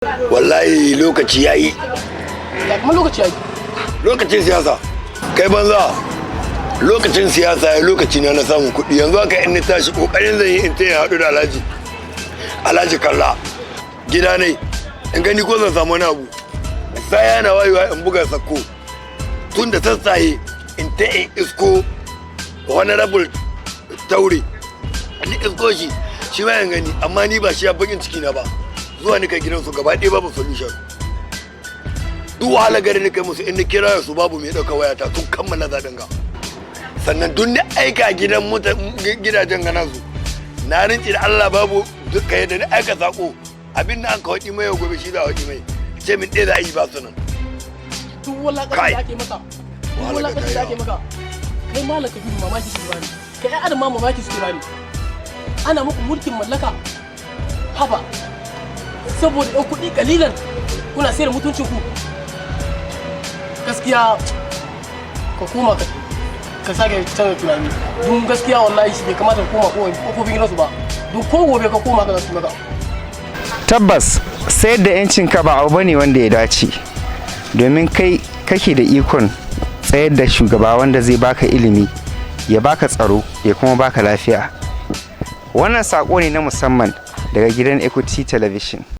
Wallahi lokaci yayi. Ya kuma lokaci yayi. Lokacin siyasa. Kai banza. Lokacin siyasa ya lokaci na samun kuɗi. Yanzu haka in ni tashi kokarin zan yi in taya haɗu da Alhaji Kalla. Gida ne. In gani ko zan samu wani abu. Sai yana wayewa in buga sako. Tun da sassaye in ta in isko honorable Taure. Ni isko shi ma yan gani amma ni ba shi ya bakin ciki na ba. Zuwa ni kai gidansu gaba ɗaya babu solution. Duk wahala gari ni kai musu in ni kira su babu mai ɗauka wayata tun kammala zaɓen ga. Sannan duk ni aika gidajen gana su. Na rinci da Allah babu duka yadda ni aika sako abin da an ka waɗi mai gobe shi za a waɗi mai. Ce min ɗaya za a yi ba su nan. Duk wulaƙanci da ake maka. Duk wulaƙanci da ake maka. Kai malaka gudu mamaki su bani. Kai ai adam ma mamaki su bani. Ana muku mulkin mallaka. Haba. Saboda ɗan kuɗi kalilan kuna sayar mutuncin ku. Gaskiya ka koma ka sake canza tunani. Don gaskiya wallahi shi bai kamata ka koma kofofin gidansu ba. Don ko gobe ka koma ka zasu maka. Tabbas sayar da yancinka ba abu bane wanda ya dace. Domin kai kake da ikon tsayar da shugaba wanda zai baka ilimi, ya baka tsaro, ya kuma baka lafiya. Wannan sako ne na musamman daga gidan Equity Television.